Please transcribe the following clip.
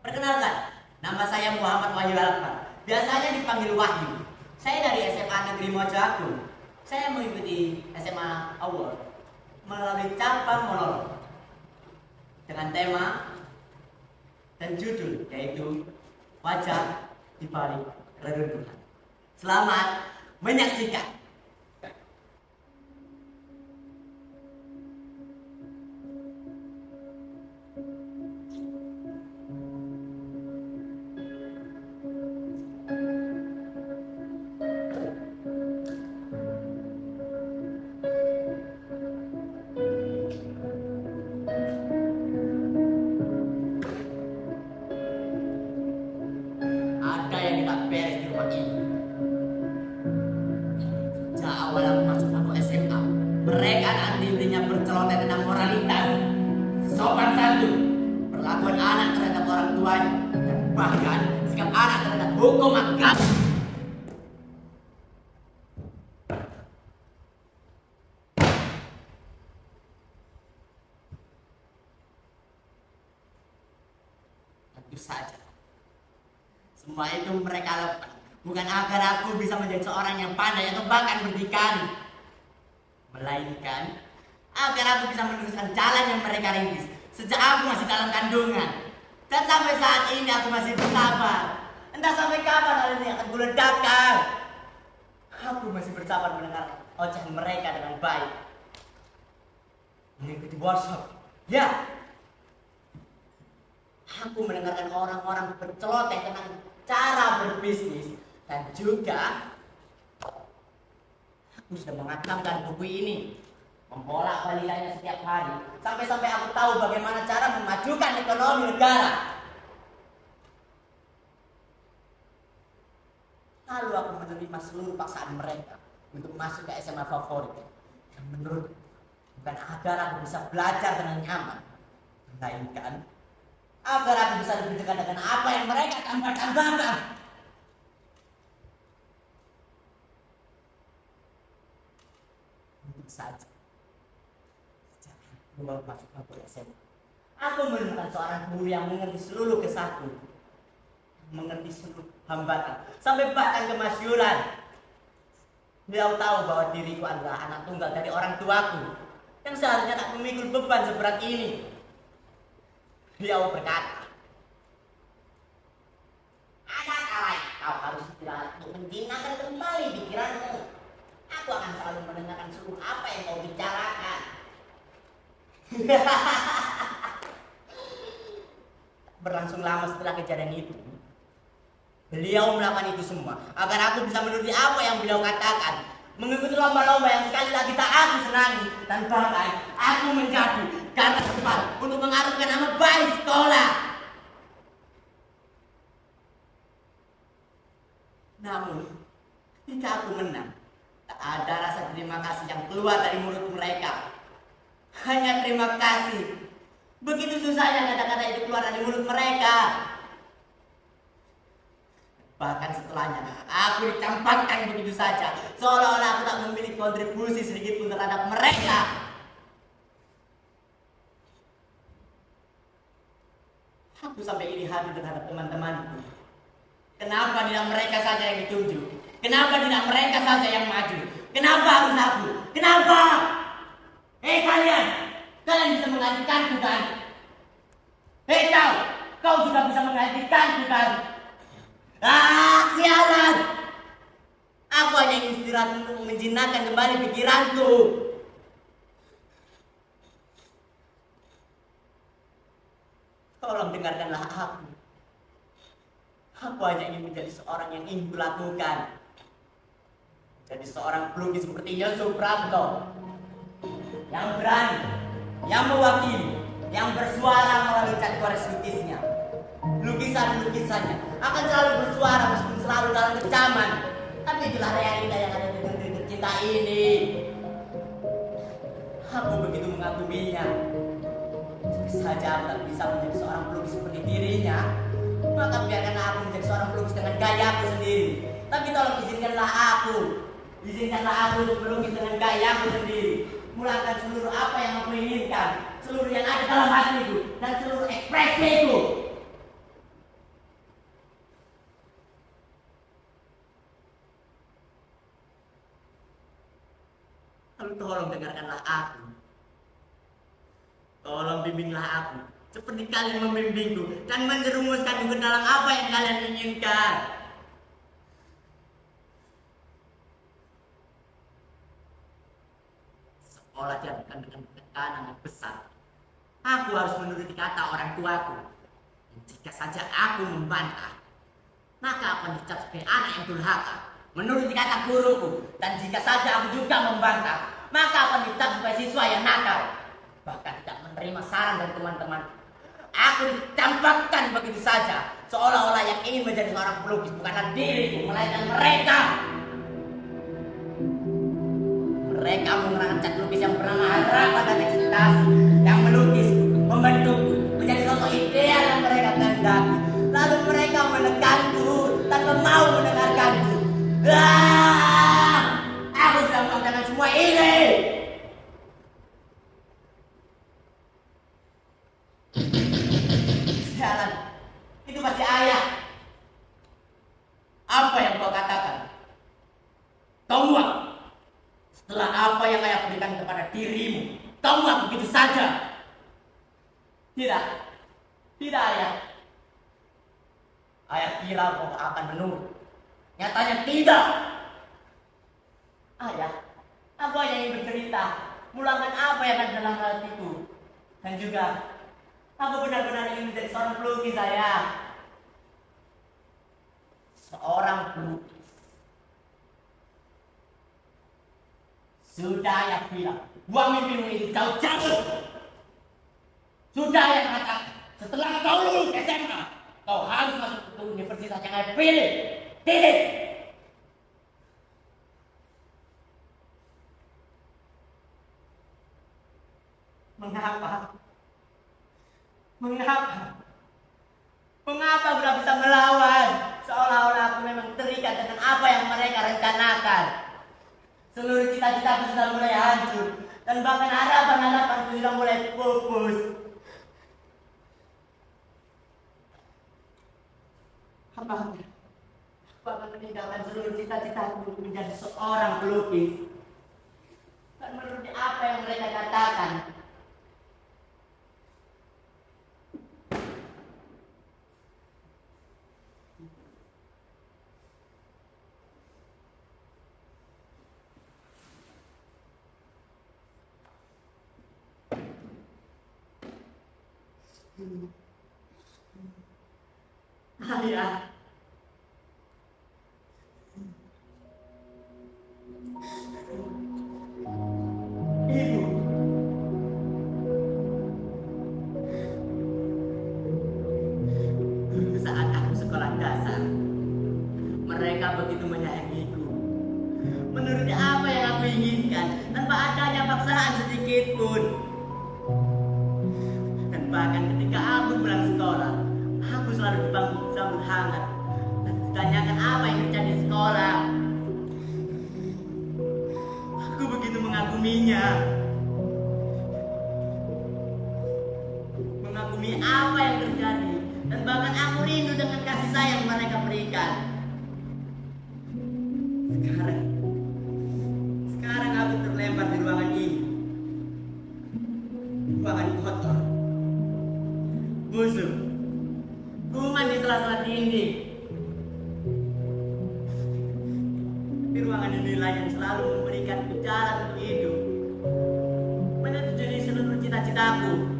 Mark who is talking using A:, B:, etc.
A: Perkenalkan, nama saya Muhammad Wahyu Alfar. Biasanya dipanggil Wahyu. Saya dari SMA Negeri Mojoagung. Saya mengikuti SMA Award melalui cabang monolog dengan tema dan judul yaitu Wajah di Balik Reruntuhan. Selamat menyaksikan. Ada yang tidak beres di rumah ini. Sejak awal aku masuk satu SMA, mereka dan dirinya berceloteh tentang moralitas, sopan santun, perlakuan anak terhadap orang tuanya, dan bahkan sikap anak terhadap hukum agama. Tentu saja, semua itu mereka lakukan bukan agar aku bisa menjadi seorang yang pandai atau bahkan berdikari, melainkan agar aku bisa meneruskan jalan yang mereka rintis sejak aku masih dalam kandungan. Dan sampai saat ini aku masih bersabar. Entah sampai kapan hal ini akan kuledakkan. Aku masih bersabar mendengar ocehan mereka dengan baik. Mengikuti workshop, ya. Aku mendengarkan orang-orang berceloteh tentang cara berbisnis, dan juga aku sudah mengatamkan buku ini, membolak-baliknya setiap hari, sampai-sampai aku tahu bagaimana cara memajukan ekonomi negara. Lalu aku menerima seluruh paksaan mereka untuk masuk ke SMA favorit, yang menurut bukan agar aku bisa belajar dengan nyaman, melainkan agar aku bisa lebih dekat dengan apa yang mereka tambah-tambahkan. Untuk saja, sejak aku baru masuk ke SMA, aku menemukan seorang guru yang mengerti seluruh kesahku, mengerti seluruh hambatan, sampai bahkan kemasyuran. Beliau tahu bahwa diriku adalah anak tunggal dari orang tuaku, yang seharusnya tak memikul beban seberat ini. Beliau berkata, "Ada kalanya kau harus istirahat untuk menjinakkan kembali pikiranmu. Aku akan selalu mendengarkan seluruh apa yang kau bicarakan." Berlangsung lama setelah kejadian itu, beliau melakukan itu semua agar aku bisa menuruti apa yang beliau katakan, mengikuti lomba-lomba yang sekali lagi tak aku senangi, dan bahkan aku menjadi garda depan untuk mengharumkan nama baik sekolah. Namun, ketika aku menang, tak ada rasa terima kasih yang keluar dari mulut mereka. Hanya terima kasih. Begitu susahnya kata-kata itu keluar dari mulut mereka. Bahkan setelahnya, aku dicampakkan begitu saja, seolah-olah aku tak memiliki kontribusi sedikit pun terhadap mereka. Aku sampai iri hati terhadap teman-temanku. Kenapa tidak mereka saja yang ditunjuk? Kenapa tidak mereka saja yang maju? Kenapa harus aku? Kenapa? Kalian! Kalian bisa menggantikanku kan? Kau juga bisa menggantikanku kan? Sialan! Aku hanya ingin istirahat untuk menjinakkan kembali pikiranku. Tolong dengarkanlah aku. Aku hanya ingin menjadi seorang yang ingin kulakukan. Jadi seorang pelukis seperti Yosuf Prapto, yang berani, yang mewakili, yang bersuara melalui cat gores lukisnya. Lukisan-lukisannya akan selalu bersuara meskipun selalu dalam kecaman. Tapi itulah realita yang ada di negeri tercinta ini. Aku begitu mengaguminya. Jika saja aku tak bisa menjadi seorang pelukis seperti dirinya, maka biarkanlah aku menjadi seorang pelukis dengan gayaku sendiri. Tapi tolong izinkanlah aku untuk melukis dengan gayaku sendiri, mulakan seluruh apa yang aku inginkan, seluruh yang ada dalam hatiku, dan seluruh ekspresiku. tolong dengarkanlah aku. Tolong bimbinglah aku, seperti kalian membimbingku dan menjerumuskanku ke dalam apa yang kalian inginkan. Sekolah diadakan dengan tekanan yang besar. Aku harus menuruti kata orang tuaku. Dan jika saja aku membantah, maka akan dicap sebagai anak yang durhaka. Menuruti kata guruku, dan jika saja aku juga membantah, maka akan dicap sebagai siswa yang nakal. Bahkan tidak menerima saran dari teman-teman. Aku dicampakkan begitu saja, seolah-olah yang ingin menjadi seorang pelukis bukanlah diriku, melainkan mereka. Mereka menggunakan cat lukis yang bernama harapan dan ekspektasi, yang melukis, membentuk, menjadi sosok ideal yang mereka kehendaki. Lalu mereka menekanku tanpa mau mendengarkanku. Aku sudah melakukan semua ini. Sialan, itu pasti ayah. Apa yang kau katakan? Kau muak setelah apa yang ayah berikan kepada dirimu. Kau muak begitu saja. Tidak, tidak ayah. Ayah kira kau akan menurut. Nyatanya tidak. Ayah, aku hanya ingin bercerita, mulangkan apa yang ada dalam hatiku. Dan juga, aku benar-benar ingin menjadi seorang pelukis, ayah. Seorang pelukis. Sudah ayah bilang, buang mimpimu itu jauh-jauh. Sudah ayah katakan, setelah kau lulus SMA, kau harus masuk ke universitas yang ayah pilih. Titik. Mengapa? Mengapa aku tidak bisa melawan? Seolah-olah aku memang terikat dengan apa yang mereka rencanakan. Seluruh cita-citaku sudah mulai hancur, dan bahkan harapan-harapanku sudah mulai pupus. Aku akan meninggalkan seluruh cita-citaku untuk menjadi seorang pelukis. Dan menuruti apa yang mereka katakan. Ayah. Ibu. Dulu saat aku sekolah dasar, mereka begitu menyayangiku, menuruti apa yang aku inginkan tanpa adanya paksaan sedikit pun. Dan bahkan ketika aku pulang sekolah, aku selalu disambut hangat dan ditanyakan apa yang terjadi di sekolah. Aku begitu mengaguminya, mengagumi apa yang terjadi, dan bahkan aku rindu dengan kasih sayang mereka berikan. Sekarang aku terlempar di ruangan ini, ruangan kotor, busuk, kuman di sela-sela dinding. Di ruangan inilah yang selalu memberikan jalan untuk hidup, menyetujui seluruh cita-citaku.